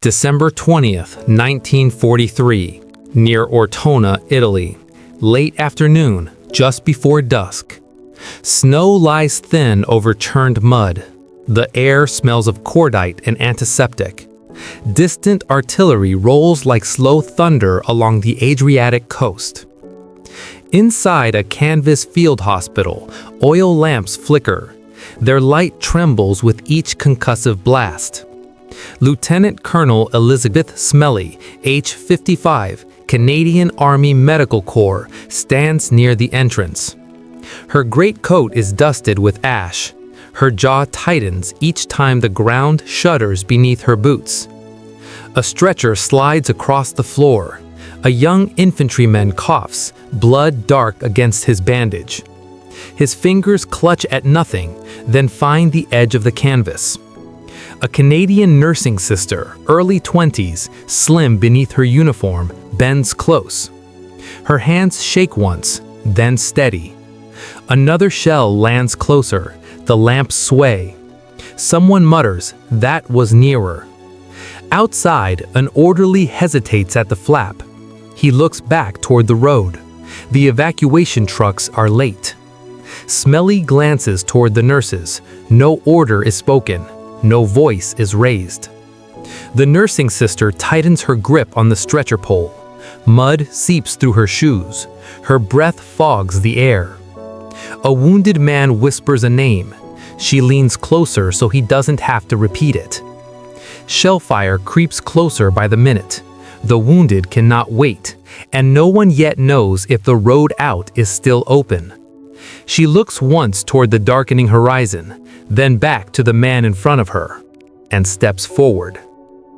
December 20th, 1943, near Ortona, Italy. Late afternoon, just before dusk. Snow lies thin over churned mud. The air smells of cordite and antiseptic. Distant artillery rolls like slow thunder along the Adriatic coast. Inside a canvas field hospital, oil lamps flicker. Their light trembles with each concussive blast. Lieutenant Colonel Elizabeth Smellie, age 55, Canadian Army Medical Corps, stands near the entrance. Her greatcoat is dusted with ash. Her jaw tightens each time the ground shudders beneath her boots. A stretcher slides across the floor. A young infantryman coughs, blood dark against his bandage. His fingers clutch at nothing, then find the edge of the canvas. A Canadian nursing sister, early 20s, slim beneath her uniform, bends close. Her hands shake once, then steady. Another shell lands closer, the lamps sway. Someone mutters, "That was nearer." Outside, an orderly hesitates at the flap. He looks back toward the road. The evacuation trucks are late. Smellie glances toward the nurses. No order is spoken. No voice is raised. The nursing sister tightens her grip on the stretcher pole. Mud seeps through her shoes. Her breath fogs the air. A wounded man whispers a name. She leans closer so he doesn't have to repeat it. Shellfire creeps closer by the minute. The wounded cannot wait, and no one yet knows if the road out is still open. She looks once toward the darkening horizon, then back to the man in front of her, and steps forward.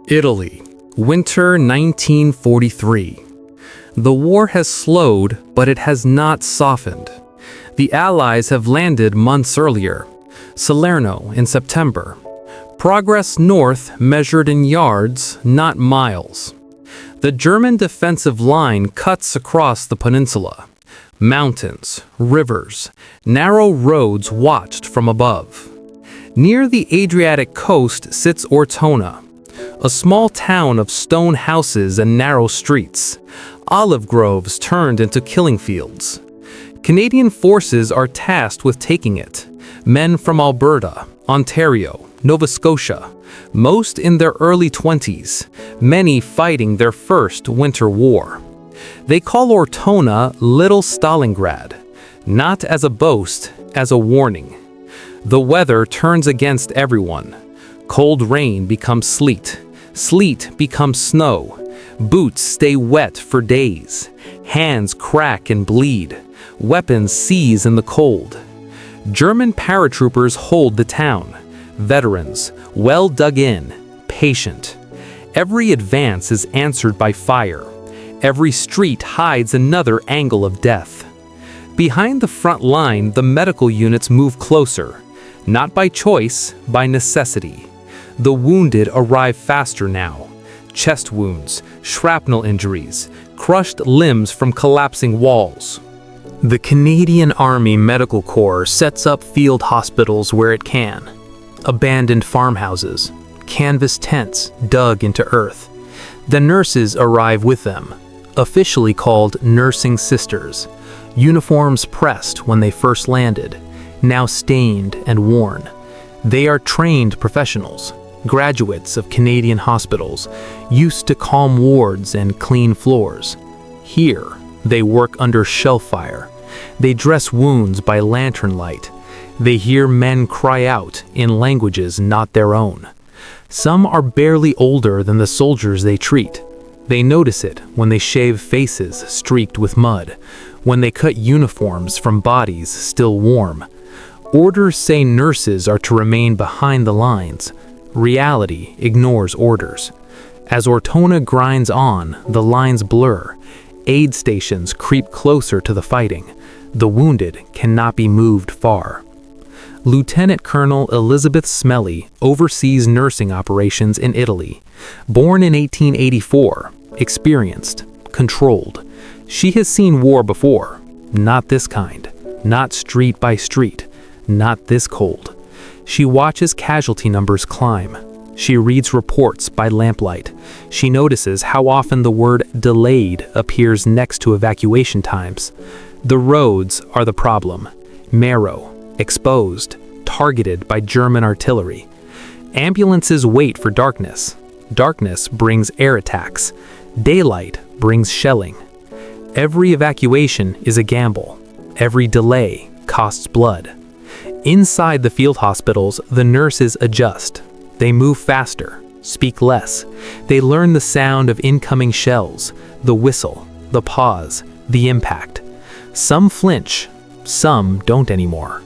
Italy, winter 1943. The war has slowed, but it has not softened. The Allies have landed months earlier, Salerno in September. Progress north measured in yards, not miles. The German defensive line cuts across the peninsula. Mountains, rivers, narrow roads watched from above. Near the Adriatic coast sits Ortona, a small town of stone houses and narrow streets, olive groves turned into killing fields. Canadian forces are tasked with taking it. Men from Alberta, Ontario, Nova Scotia, most in their early 20s, many fighting their first winter war. They call Ortona Little Stalingrad, not as a boast, as a warning. The weather turns against everyone. Cold rain becomes sleet. Sleet becomes snow. Boots stay wet for days. Hands crack and bleed. Weapons seize in the cold. German paratroopers hold the town. Veterans, well dug in, patient. Every advance is answered by fire. Every street hides another angle of death. Behind the front line, the medical units move closer. Not by choice, by necessity. The wounded arrive faster now. Chest wounds, shrapnel injuries, crushed limbs from collapsing walls. The Canadian Army Medical Corps sets up field hospitals where it can. Abandoned farmhouses, canvas tents dug into earth. The nurses arrive with them, officially called nursing sisters. Uniforms pressed when they first landed, now stained and worn. They are trained professionals, graduates of Canadian hospitals, used to calm wards and clean floors. Here, they work under shell fire. They dress wounds by lantern light. They hear men cry out in languages not their own. Some are barely older than the soldiers they treat. They notice it when they shave faces streaked with mud, when they cut uniforms from bodies still warm. Orders say nurses are to remain behind the lines. Reality ignores orders. As Ortona grinds on, the lines blur. Aid stations creep closer to the fighting. The wounded cannot be moved far. Lieutenant Colonel Elizabeth Smellie oversees nursing operations in Italy. Born in 1884, experienced, controlled. She has seen war before. Not this kind. Not street by street. Not this cold. She watches casualty numbers climb. She reads reports by lamplight. She notices how often the word delayed appears next to evacuation times. The roads are the problem. Narrow, exposed, targeted by German artillery. Ambulances wait for darkness. Darkness brings air attacks. Daylight brings shelling. Every evacuation is a gamble. Every delay costs blood. Inside the field hospitals, the nurses adjust. They move faster, speak less. They learn the sound of incoming shells, the whistle, the pause, the impact. Some flinch, some don't anymore.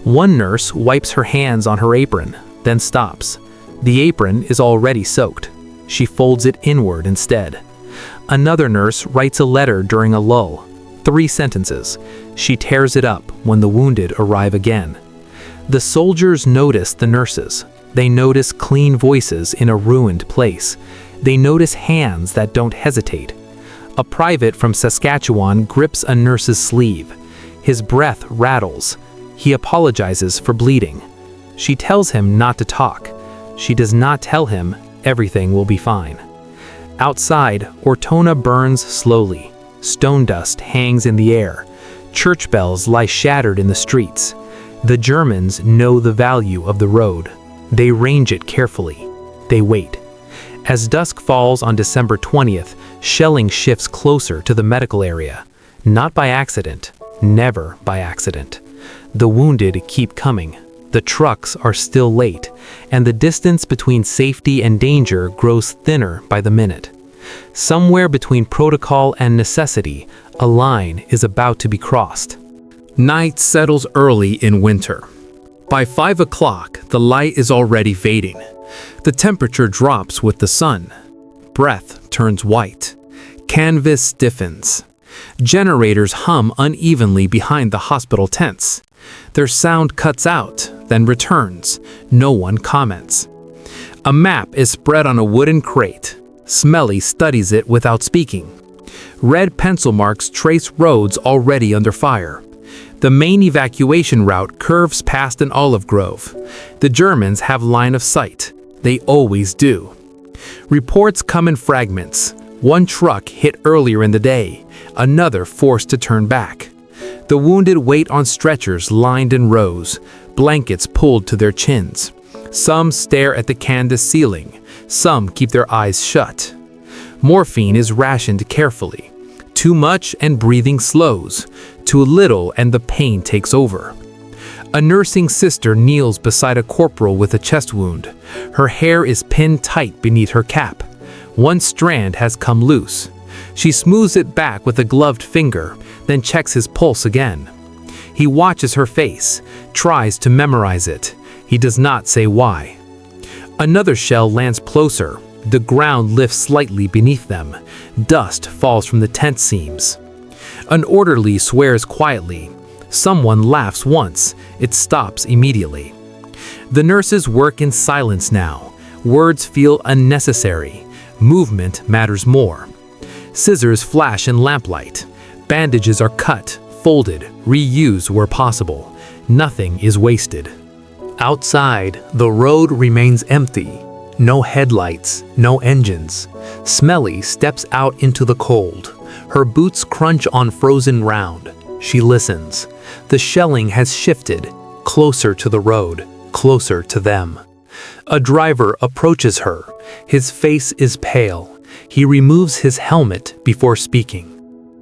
One nurse wipes her hands on her apron, then stops. The apron is already soaked. She folds it inward instead. Another nurse writes a letter during a lull. 3 sentences. She tears it up when the wounded arrive again. The soldiers notice the nurses. They notice clean voices in a ruined place. They notice hands that don't hesitate. A private from Saskatchewan grips a nurse's sleeve. His breath rattles. He apologizes for bleeding. She tells him not to talk. She does not tell him everything will be fine. Outside, Ortona burns slowly. Stone dust hangs in the air. Church bells lie shattered in the streets. The Germans know the value of the road. They range it carefully. They wait. As dusk falls on December 20th, shelling shifts closer to the medical area. Not by accident. Never by accident. The wounded keep coming. The trucks are still late, and the distance between safety and danger grows thinner by the minute. Somewhere between protocol and necessity, a line is about to be crossed. Night settles early in winter. By 5 o'clock, the light is already fading. The temperature drops with the sun. Breath turns white. Canvas stiffens. Generators hum unevenly behind the hospital tents. Their sound cuts out, then returns. No one comments. A map is spread on a wooden crate. Smelly studies it without speaking. Red pencil marks trace roads already under fire. The main evacuation route curves past an olive grove. The Germans have line of sight. They always do. Reports come in fragments. One truck hit earlier in the day, another forced to turn back. The wounded wait on stretchers lined in rows, blankets pulled to their chins. Some stare at the canvas ceiling. Some keep their eyes shut. Morphine is rationed carefully. Too much and breathing slows. Too little and the pain takes over. A nursing sister kneels beside a corporal with a chest wound. Her hair is pinned tight beneath her cap. One strand has come loose. She smooths it back with a gloved finger, then checks his pulse again. He watches her face, tries to memorize it. He does not say why. Another shell lands closer. The ground lifts slightly beneath them. Dust falls from the tent seams. An orderly swears quietly. Someone laughs once. It stops immediately. The nurses work in silence now. Words feel unnecessary. Movement matters more. Scissors flash in lamplight. Bandages are cut, folded, reused where possible. Nothing is wasted. Outside, the road remains empty. No headlights, no engines. Smelly steps out into the cold. Her boots crunch on frozen ground. She listens. The shelling has shifted, closer to the road, closer to them. A driver approaches her. His face is pale. He removes his helmet before speaking.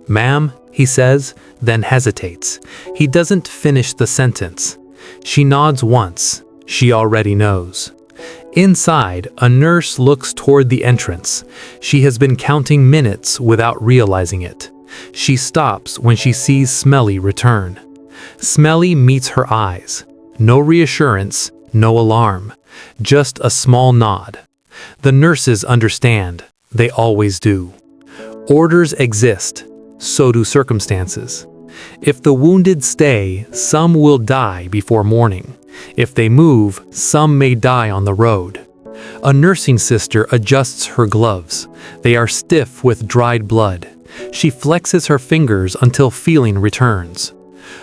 "Ma'am," he says, then hesitates. He doesn't finish the sentence. She nods once. She already knows. Inside, a nurse looks toward the entrance. She has been counting minutes without realizing it. She stops when she sees Smelly return. Smelly meets her eyes. No reassurance, no alarm, just a small nod. The nurses understand. They always do. Orders exist. So do circumstances. If the wounded stay, some will die before morning. If they move, some may die on the road. A nursing sister adjusts her gloves. They are stiff with dried blood. She flexes her fingers until feeling returns.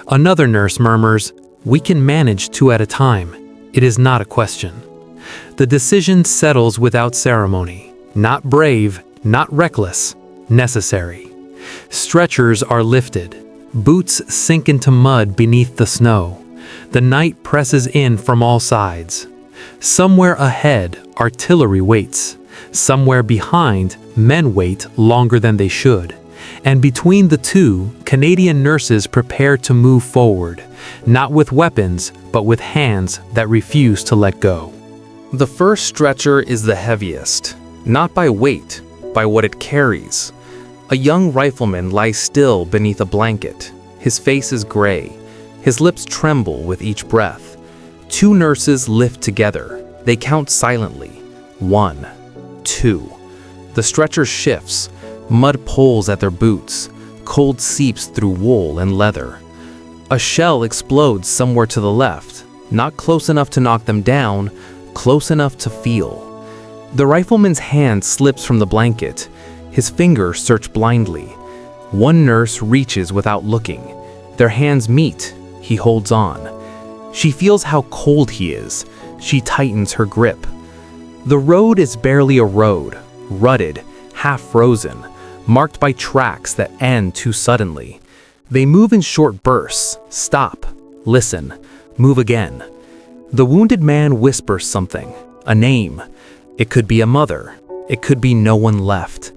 Another nurse murmurs, "We can manage 2 at a time. It is not a question." The decision settles without ceremony. Not brave, not reckless, necessary. Stretchers are lifted. Boots sink into mud beneath the snow. The night presses in from all sides. Somewhere ahead, artillery waits. Somewhere behind, men wait longer than they should. And between the two, Canadian nurses prepare to move forward, not with weapons, but with hands that refuse to let go. The first stretcher is the heaviest, not by weight, by what it carries. A young rifleman lies still beneath a blanket. His face is gray. His lips tremble with each breath. Two nurses lift together. They count silently. 1, 2. The stretcher shifts. Mud pulls at their boots. Cold seeps through wool and leather. A shell explodes somewhere to the left, not close enough to knock them down, close enough to feel. The rifleman's hand slips from the blanket. His fingers search blindly. One nurse reaches without looking. Their hands meet. He holds on. She feels how cold he is. She tightens her grip. The road is barely a road, rutted, half frozen, marked by tracks that end too suddenly. They move in short bursts, stop, listen, move again. The wounded man whispers something, a name. It could be a mother. It could be no one left.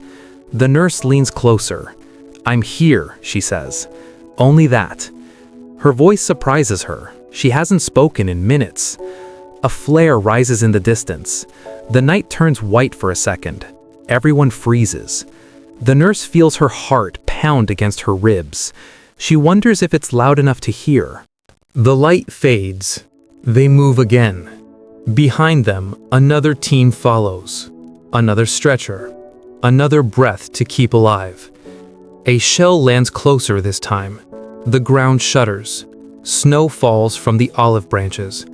The nurse leans closer. "I'm here," she says. Only that. Her voice surprises her. She hasn't spoken in minutes. A flare rises in the distance. The night turns white for a second. Everyone freezes. The nurse feels her heart pound against her ribs. She wonders if it's loud enough to hear. The light fades. They move again. Behind them, another team follows. Another stretcher. Another breath to keep alive. A shell lands closer this time. The ground shudders. Snow falls from the olive branches.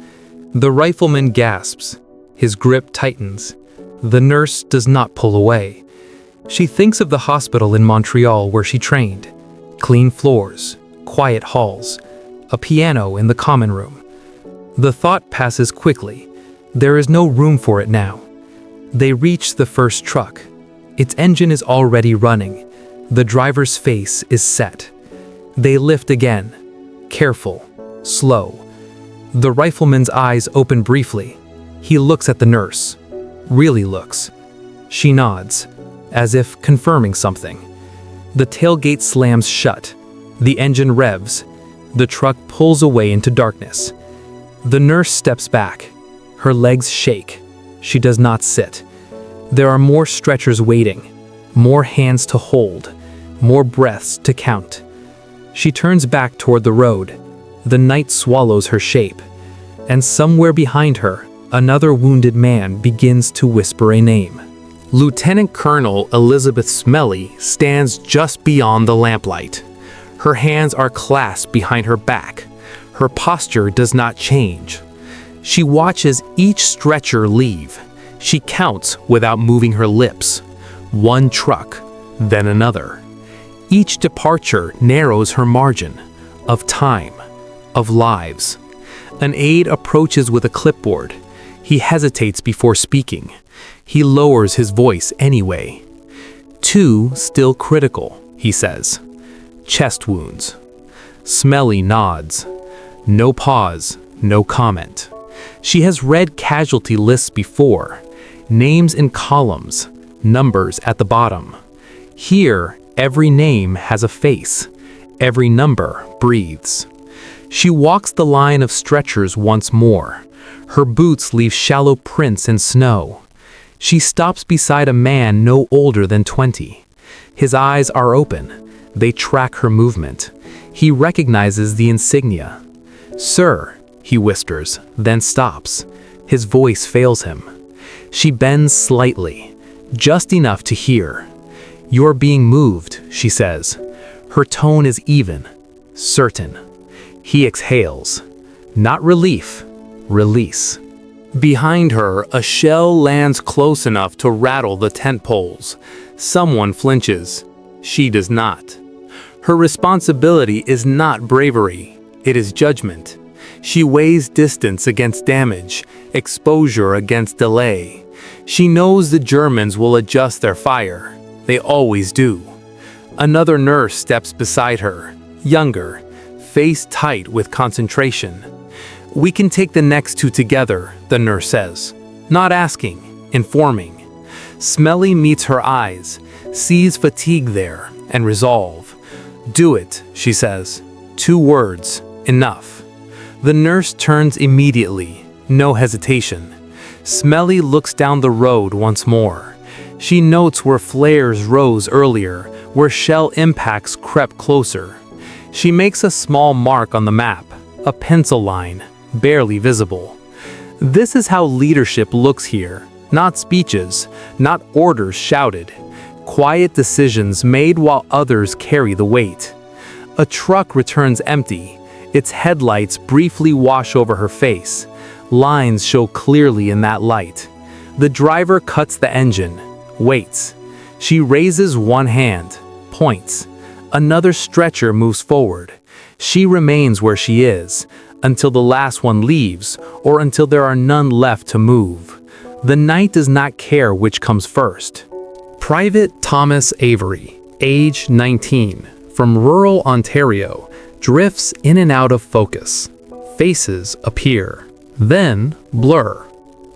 The rifleman gasps. His grip tightens. The nurse does not pull away. She thinks of the hospital in Montreal where she trained. Clean floors, quiet halls, a piano in the common room. The thought passes quickly. There is no room for it now. They reach the first truck. Its engine is already running. The driver's face is set. They lift again. Careful, slow. The rifleman's eyes open briefly. He looks at the nurse. Really looks. She nods, as if confirming something. The tailgate slams shut. The engine revs. The truck pulls away into darkness. The nurse steps back. Her legs shake. She does not sit. There are more stretchers waiting, more hands to hold, more breaths to count. She turns back toward the road. The night swallows her shape. And somewhere behind her, another wounded man begins to whisper a name. Lieutenant Colonel Elizabeth Smelly stands just beyond the lamplight. Her hands are clasped behind her back. Her posture does not change. She watches each stretcher leave. She counts without moving her lips. One truck, then another. Each departure narrows her margin of time, of lives. An aide approaches with a clipboard. He hesitates before speaking. He lowers his voice anyway. 2 still critical, he says. Chest wounds. Smelly nods. No pause, no comment. She has read casualty lists before. Names in columns, numbers at the bottom. Here, every name has a face. Every number breathes. She walks the line of stretchers once more. Her boots leave shallow prints in snow. She stops beside a man no older than 20. His eyes are open. They track her movement. He recognizes the insignia. "Sir," he whispers, then stops. His voice fails him. She bends slightly, just enough to hear. "You're being moved," she says. Her tone is even, certain. He exhales. Not relief, release. Behind her, a shell lands close enough to rattle the tent poles. Someone flinches. She does not. Her responsibility is not bravery. It is judgment. She weighs distance against damage, exposure against delay. She knows the Germans will adjust their fire. They always do. Another nurse steps beside her, younger, face tight with concentration. "We can take the next two together," the nurse says. Not asking, informing. Smelly meets her eyes, sees fatigue there, and resolve. "Do it," she says. 2 words, enough. The nurse turns immediately, no hesitation. Smelly looks down the road once more. She notes where flares rose earlier, where shell impacts crept closer. She makes a small mark on the map, a pencil line, barely visible. This is how leadership looks here. Not speeches, not orders shouted. Quiet decisions made while others carry the weight. A truck returns empty. Its headlights briefly wash over her face. Lines show clearly in that light. The driver cuts the engine, waits. She raises one hand, points. Another stretcher moves forward. She remains where she is, until the last one leaves, or until there are none left to move. The night does not care which comes first. Private Thomas Avery, age 19, from rural Ontario, drifts in and out of focus. Faces appear, then blur.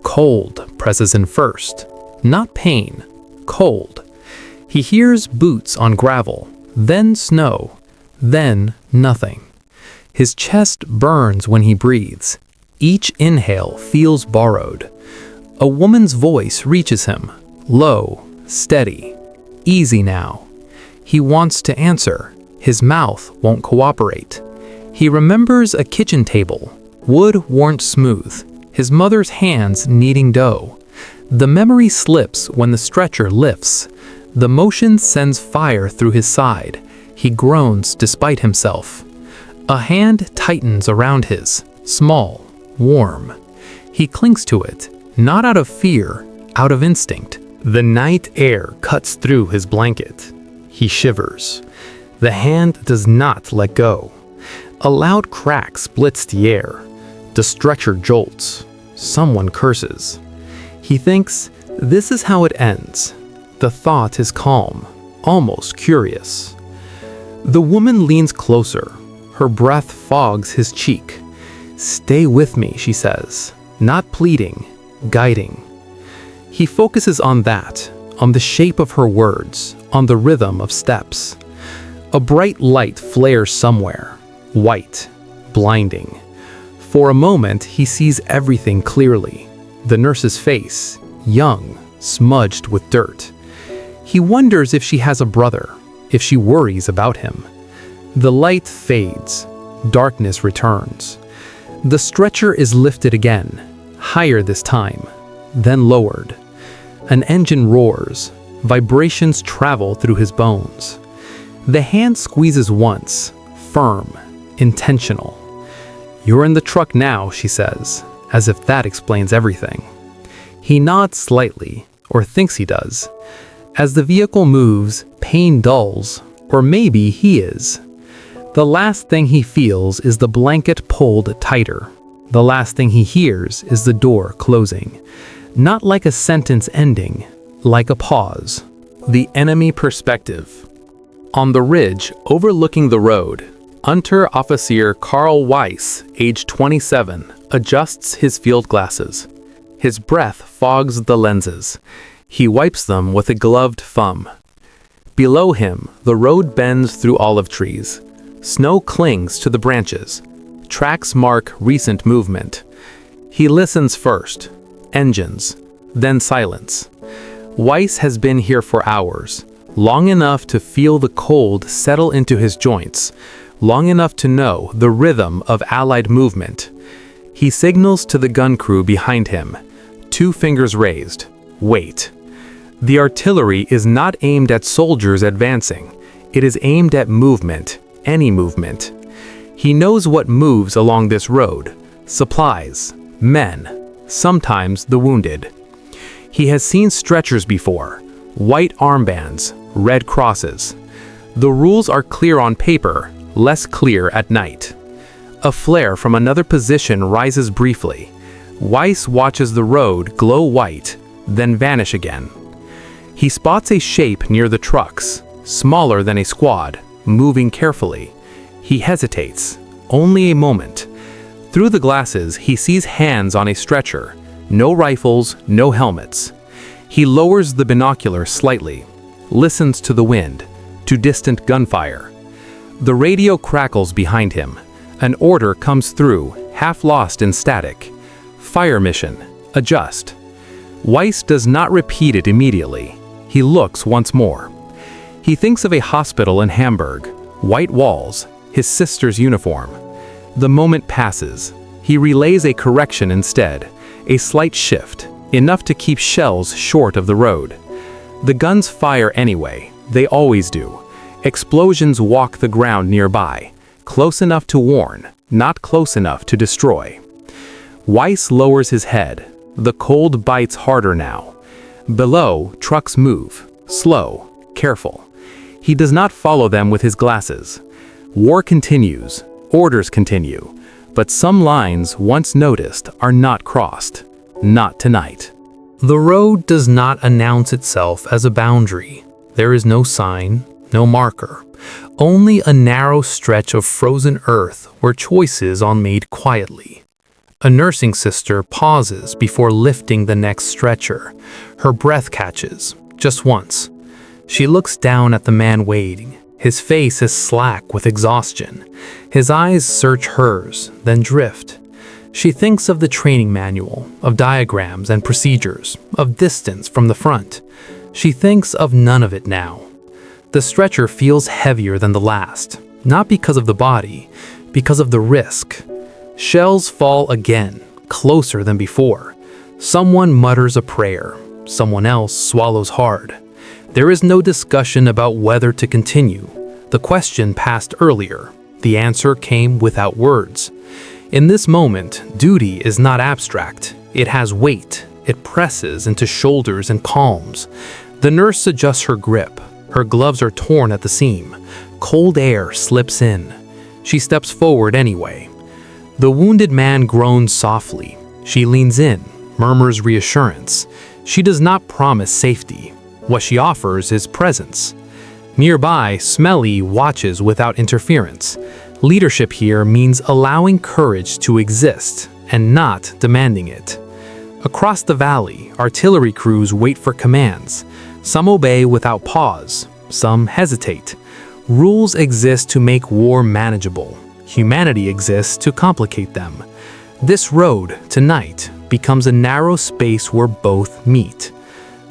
Cold presses in first. Not pain, cold. He hears boots on gravel, then snow, then nothing. His chest burns when he breathes. Each inhale feels borrowed. A woman's voice reaches him, low, steady, easy now. He wants to answer. His mouth won't cooperate. He remembers a kitchen table, wood worn smooth, his mother's hands kneading dough. The memory slips when the stretcher lifts. The motion sends fire through his side. He groans despite himself. A hand tightens around his, small, warm. He clings to it, not out of fear, out of instinct. The night air cuts through his blanket. He shivers. The hand does not let go. A loud crack splits the air. The stretcher jolts. Someone curses. He thinks, this is how it ends. The thought is calm, almost curious. The woman leans closer. Her breath fogs his cheek. "Stay with me," she says, not pleading, guiding. He focuses on that, on the shape of her words, on the rhythm of steps. A bright light flares somewhere, white, blinding. For a moment, he sees everything clearly. The nurse's face, young, smudged with dirt. He wonders if she has a brother, if she worries about him. The light fades. Darkness returns. The stretcher is lifted again, higher this time, then lowered. An engine roars. Vibrations travel through his bones. The hand squeezes once, firm, intentional. "You're in the truck now," she says, as if that explains everything. He nods slightly, or thinks he does. As the vehicle moves, pain dulls, or maybe he is. The last thing he feels is the blanket pulled tighter. The last thing he hears is the door closing. Not like a sentence ending, like a pause. The enemy perspective. On the ridge overlooking the road, Unteroffizier Karl Weiss, age 27, adjusts his field glasses. His breath fogs the lenses. He wipes them with a gloved thumb. Below him, the road bends through olive trees. Snow clings to the branches. Tracks mark recent movement. He listens first. Engines, then silence. Weiss has been here for hours, long enough to feel the cold settle into his joints, long enough to know the rhythm of Allied movement. He signals to the gun crew behind him, 2 fingers raised. Wait. The artillery is not aimed at soldiers advancing. It is aimed at movement, any movement. He knows what moves along this road: supplies, men, sometimes the wounded. He has seen stretchers before, white armbands, red crosses. The rules are clear on paper, less clear at night. A flare from another position rises briefly. Weiss watches the road glow white, then vanish again. He spots a shape near the trucks, smaller than a squad, moving carefully. He hesitates, only a moment. Through the glasses, he sees hands on a stretcher. No rifles, no helmets. He lowers the binocular slightly, listens to the wind, to distant gunfire. The radio crackles behind him. An order comes through, half lost in static. Fire mission, adjust. Weiss does not repeat it immediately. He looks once more. He thinks of a hospital in Hamburg, white walls, his sister's uniform. The moment passes. He relays a correction instead, a slight shift, enough to keep shells short of the road. The guns fire anyway, they always do. Explosions walk the ground nearby, close enough to warn, not close enough to destroy. Weiss lowers his head. The cold bites harder now. Below, trucks move, slow, careful. He does not follow them with his glasses. War continues, orders continue, but some lines once noticed are not crossed. Not tonight. The road does not announce itself as a boundary. There is no sign, no marker. Only a narrow stretch of frozen earth where choices are made quietly. A nursing sister pauses before lifting the next stretcher. Her breath catches, just once. She looks down at the man waiting. His face is slack with exhaustion. His eyes search hers, then drift. She thinks of the training manual, of diagrams and procedures, of distance from the front. She thinks of none of it now. The stretcher feels heavier than the last, not because of the body, because of the risk. Shells fall again, closer than before. Someone mutters a prayer. Someone else swallows hard. There is no discussion about whether to continue. The question passed earlier. The answer came without words. In this moment, duty is not abstract. It has weight. It presses into shoulders and palms. The nurse adjusts her grip. Her gloves are torn at the seam. Cold air slips in. She steps forward anyway. The wounded man groans softly. She leans in, murmurs reassurance. She does not promise safety. What she offers is presence. Nearby, Smelly watches without interference. Leadership here means allowing courage to exist and not demanding it. Across the valley, artillery crews wait for commands. Some obey without pause. Some hesitate. Rules exist to make war manageable. Humanity exists to complicate them. This road, tonight, becomes a narrow space where both meet.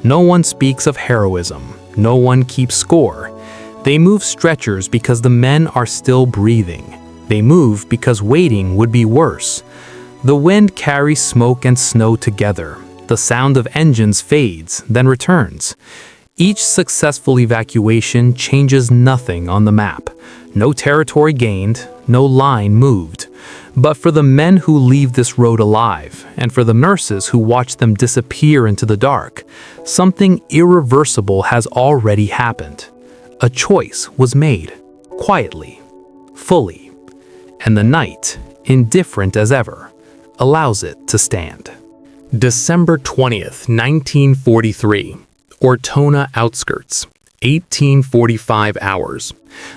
No one speaks of heroism. No one keeps score. They move stretchers because the men are still breathing. They move because waiting would be worse. The wind carries smoke and snow together. The sound of engines fades, then returns. Each successful evacuation changes nothing on the map. No territory gained, no line moved. But for the men who leave this road alive, and for the nurses who watch them disappear into the dark, something irreversible has already happened. A choice was made, quietly, fully, and the night, indifferent as ever, allows it to stand. December 20th, 1943, Ortona outskirts, 1845 hours.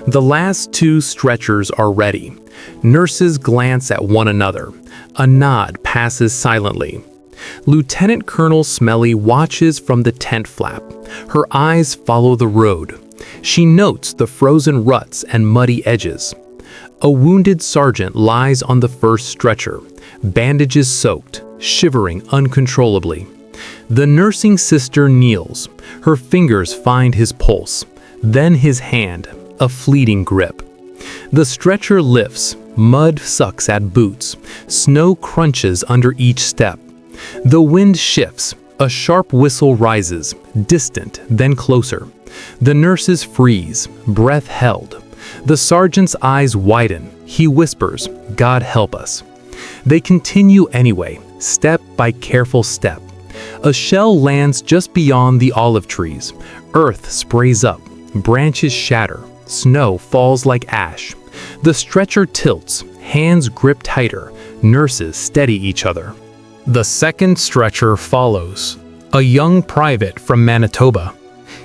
The last two stretchers are ready. Nurses glance at one another. A nod passes silently. Lieutenant Colonel Smelly watches from the tent flap. Her eyes follow the road. She notes the frozen ruts and muddy edges. A wounded sergeant lies on the first stretcher, bandages soaked, shivering uncontrollably. The nursing sister kneels. Her fingers find his pulse, then his hand, a fleeting grip. The stretcher lifts, mud sucks at boots, snow crunches under each step. The wind shifts, a sharp whistle rises, distant, then closer. The nurses freeze, breath held. The sergeant's eyes widen. He whispers, "God help us." They continue anyway, step by careful step. A shell lands just beyond the olive trees. Earth sprays up, branches shatter, snow falls like ash. The stretcher tilts, hands grip tighter, nurses steady each other. The second stretcher follows. A young private from Manitoba.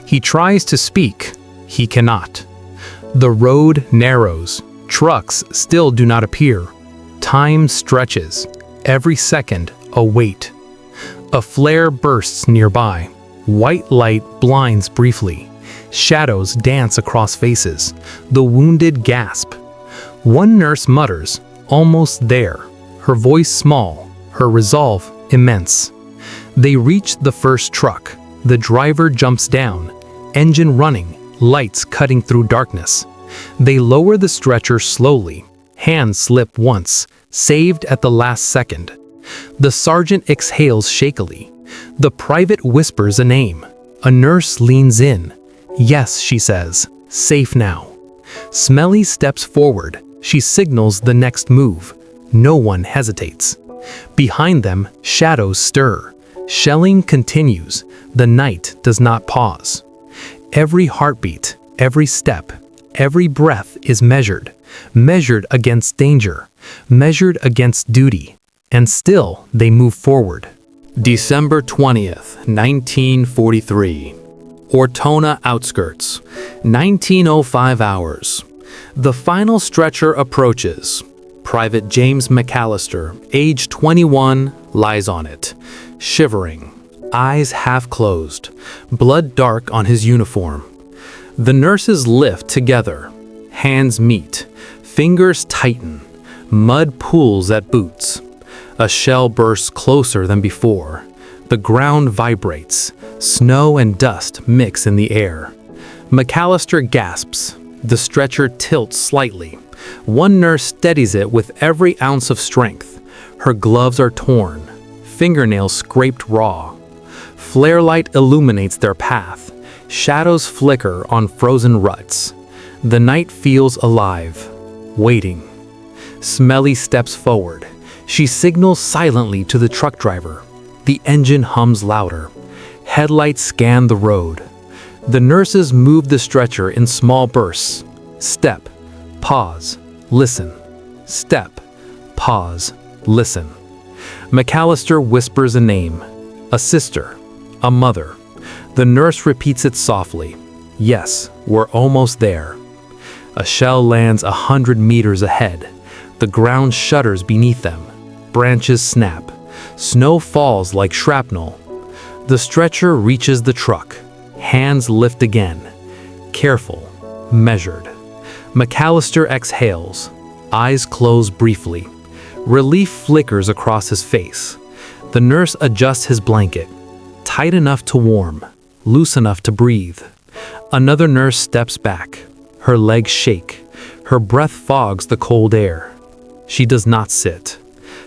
He tries to speak. He cannot. The road narrows. Trucks still do not appear. Time stretches. Every second, a wait. A flare bursts nearby. White light blinds briefly. Shadows dance across faces. The wounded gasp. One nurse mutters, "Almost there." Her voice small, her resolve immense. They reach the first truck. The driver jumps down, engine running, lights cutting through darkness. They lower the stretcher slowly. Hands slip once, saved at the last second. The sergeant exhales shakily. The private whispers a name. A nurse leans in. "Yes," she says, "safe now." Smelly steps forward. She signals the next move. No one hesitates. Behind them, shadows stir. Shelling continues. The night does not pause. Every heartbeat, every step, every breath is measured. Measured against danger. Measured against duty. And still, they move forward. December 20th, 1943. Ortona outskirts. 19:05 hours. The final stretcher approaches. Private James McAllister, age 21, lies on it, shivering, eyes half closed, blood dark on his uniform. The nurses lift together. Hands meet, fingers tighten, mud pools at boots. A shell bursts closer than before. The ground vibrates. Snow and dust mix in the air. McAllister gasps. The stretcher tilts slightly. One nurse steadies it with every ounce of strength. Her gloves are torn, fingernails scraped raw. Flare light illuminates their path. Shadows flicker on frozen ruts. The night feels alive, waiting. Smelly steps forward. She signals silently to the truck driver. The engine hums louder. Headlights scan the road. The nurses move the stretcher in small bursts. Step, pause, listen. Step, pause, listen. McAllister whispers a name. A sister, a mother. The nurse repeats it softly. Yes, we're almost there. A shell lands 100 meters ahead. The ground shudders beneath them. Branches snap. Snow falls like shrapnel. The stretcher reaches the truck. Hands lift again. Careful, measured. McAllister exhales. Eyes close briefly. Relief flickers across his face. The nurse adjusts his blanket. Tight enough to warm, loose enough to breathe. Another nurse steps back. Her legs shake. Her breath fogs the cold air. She does not sit.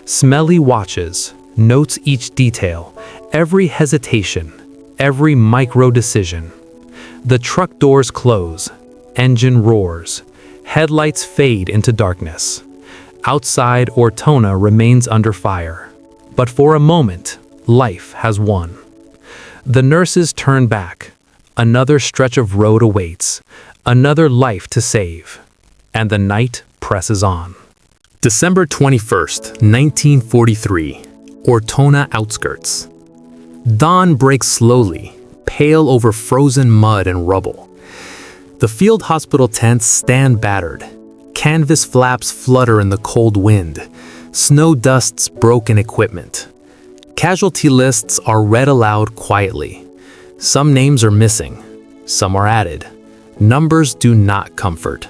Smelly watches, notes each detail, every hesitation, every micro-decision. The truck doors close. Engine roars. Headlights fade into darkness. Outside, Ortona remains under fire. But for a moment, life has won. The nurses turn back. Another stretch of road awaits. Another life to save. And the night presses on. December 21st, 1943. Ortona outskirts. Dawn breaks slowly, pale over frozen mud and rubble. The field hospital tents stand battered. Canvas flaps flutter in the cold wind. Snow dusts broken equipment. Casualty lists are read aloud quietly. Some names are missing. Some are added. Numbers do not comfort.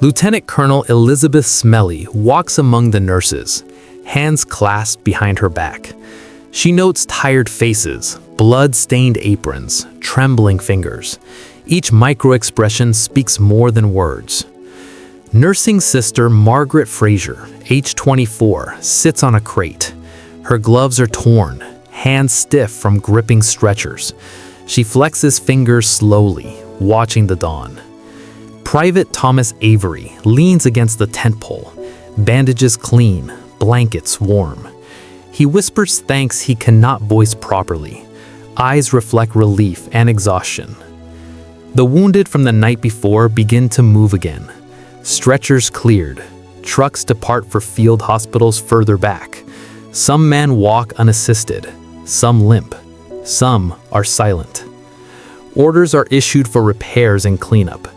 Lieutenant Colonel Elizabeth Smelly walks among the nurses, hands clasped behind her back. She notes tired faces, blood-stained aprons, trembling fingers. Each micro-expression speaks more than words. Nursing Sister Margaret Fraser, age 24, sits on a crate. Her gloves are torn, hands stiff from gripping stretchers. She flexes fingers slowly, watching the dawn. Private Thomas Avery leans against the tent pole, bandages clean, blankets warm. He whispers thanks he cannot voice properly. Eyes reflect relief and exhaustion. The wounded from the night before begin to move again. Stretchers cleared. Trucks depart for field hospitals further back. Some men walk unassisted, some limp, some are silent. Orders are issued for repairs and cleanup,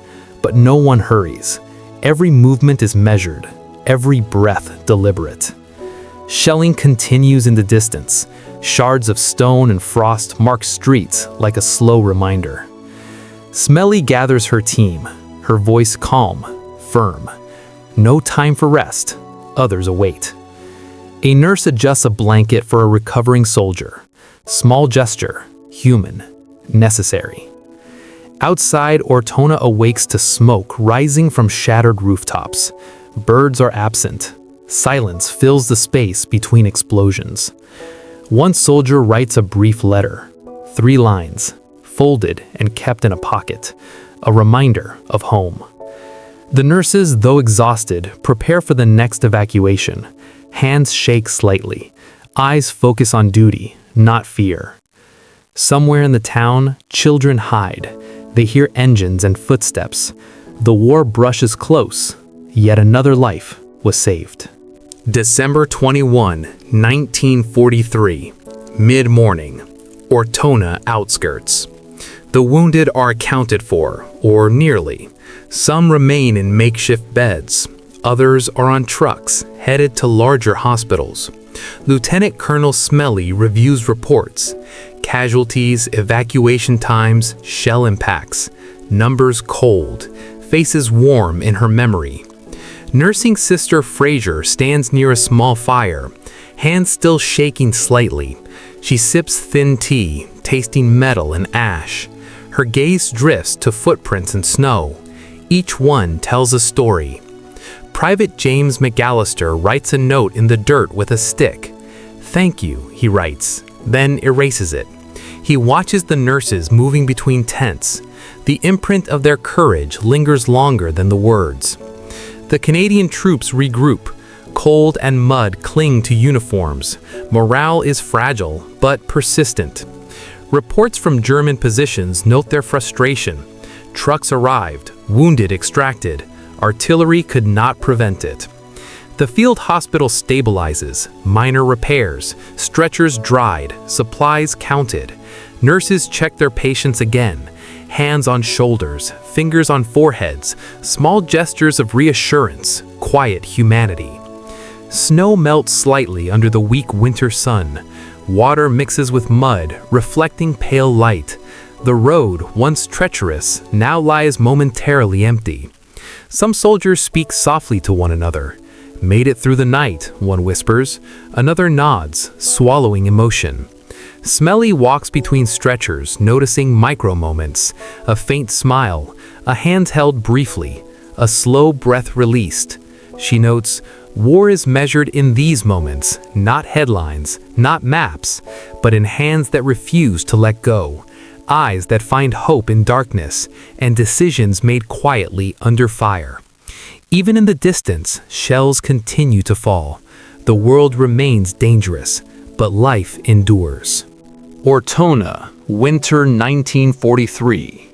but no one hurries. Every movement is measured, every breath deliberate. Shelling continues in the distance. Shards of stone and frost mark streets like a slow reminder. Smelly gathers her team, her voice calm, firm. No time for rest, others await. A nurse adjusts a blanket for a recovering soldier. Small gesture, human, necessary. Outside, Ortona awakes to smoke rising from shattered rooftops. Birds are absent. Silence fills the space between explosions. One soldier writes a brief letter, 3 lines, folded and kept in a pocket, a reminder of home. The nurses, though exhausted, prepare for the next evacuation. Hands shake slightly. Eyes focus on duty, not fear. Somewhere in the town, children hide. They hear engines and footsteps. The war brushes close, yet another life was saved. December 21, 1943. Mid-morning. Ortona outskirts. The wounded are accounted for, or nearly. Some remain in makeshift beds. Others are on trucks, headed to larger hospitals. Lieutenant Colonel Smelly reviews reports. Casualties, evacuation times, shell impacts. Numbers cold. Faces warm in her memory. Nursing Sister Fraser stands near a small fire, hands still shaking slightly. She sips thin tea, tasting metal and ash. Her gaze drifts to footprints in snow. Each one tells a story. Private James McAllister writes a note in the dirt with a stick. "Thank you," he writes, then erases it. He watches the nurses moving between tents. The imprint of their courage lingers longer than the words. The Canadian troops regroup. Cold and mud cling to uniforms. Morale is fragile, but persistent. Reports from German positions note their frustration. Trucks arrived, wounded extracted. Artillery could not prevent it. The field hospital stabilizes, minor repairs, stretchers dried, supplies counted. Nurses check their patients again. Hands on shoulders, fingers on foreheads, small gestures of reassurance, quiet humanity. Snow melts slightly under the weak winter sun. Water mixes with mud, reflecting pale light. The road, once treacherous, now lies momentarily empty. Some soldiers speak softly to one another. "Made it through the night," one whispers. Another nods, swallowing emotion. Smelly walks between stretchers, noticing micro-moments, a faint smile, a hand held briefly, a slow breath released. She notes, war is measured in these moments, not headlines, not maps, but in hands that refuse to let go, eyes that find hope in darkness, and decisions made quietly under fire. Even in the distance, shells continue to fall. The world remains dangerous, but life endures. Ortona, winter 1943.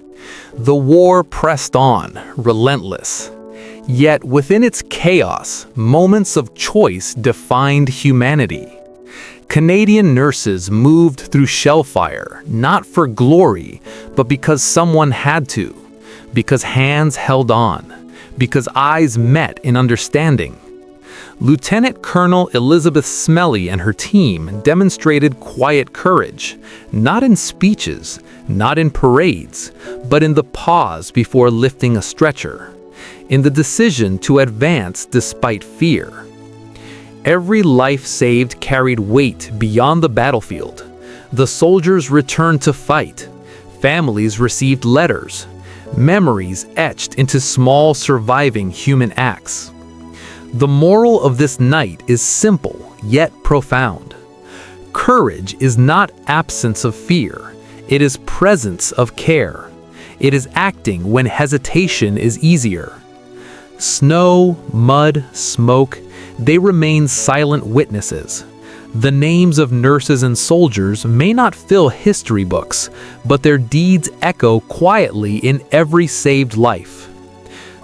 The war pressed on, relentless. Yet within its chaos, moments of choice defined humanity. Canadian nurses moved through shellfire, not for glory, but because someone had to, because hands held on, because eyes met in understanding. Lieutenant Colonel Elizabeth Smelly and her team demonstrated quiet courage, not in speeches, not in parades, but in the pause before lifting a stretcher, in the decision to advance despite fear. Every life saved carried weight beyond the battlefield. The soldiers returned to fight. Families received letters, memories etched into small surviving human acts. The moral of this night is simple, yet profound. Courage is not absence of fear. It is presence of care. It is acting when hesitation is easier. Snow, mud, smoke, they remain silent witnesses. The names of nurses and soldiers may not fill history books, but their deeds echo quietly in every saved life.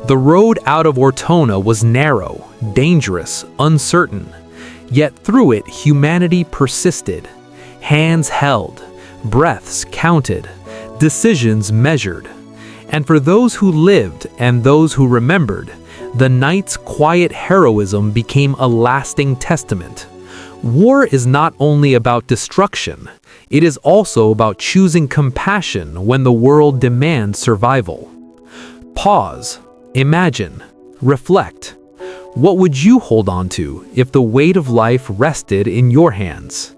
The road out of Ortona was narrow, dangerous, uncertain. Yet through it humanity persisted. Hands held, breaths counted, decisions measured. And for those who lived and those who remembered, the night's quiet heroism became a lasting testament. War is not only about destruction, it is also about choosing compassion when the world demands survival. Pause, imagine, reflect. What would you hold on to if the weight of life rested in your hands?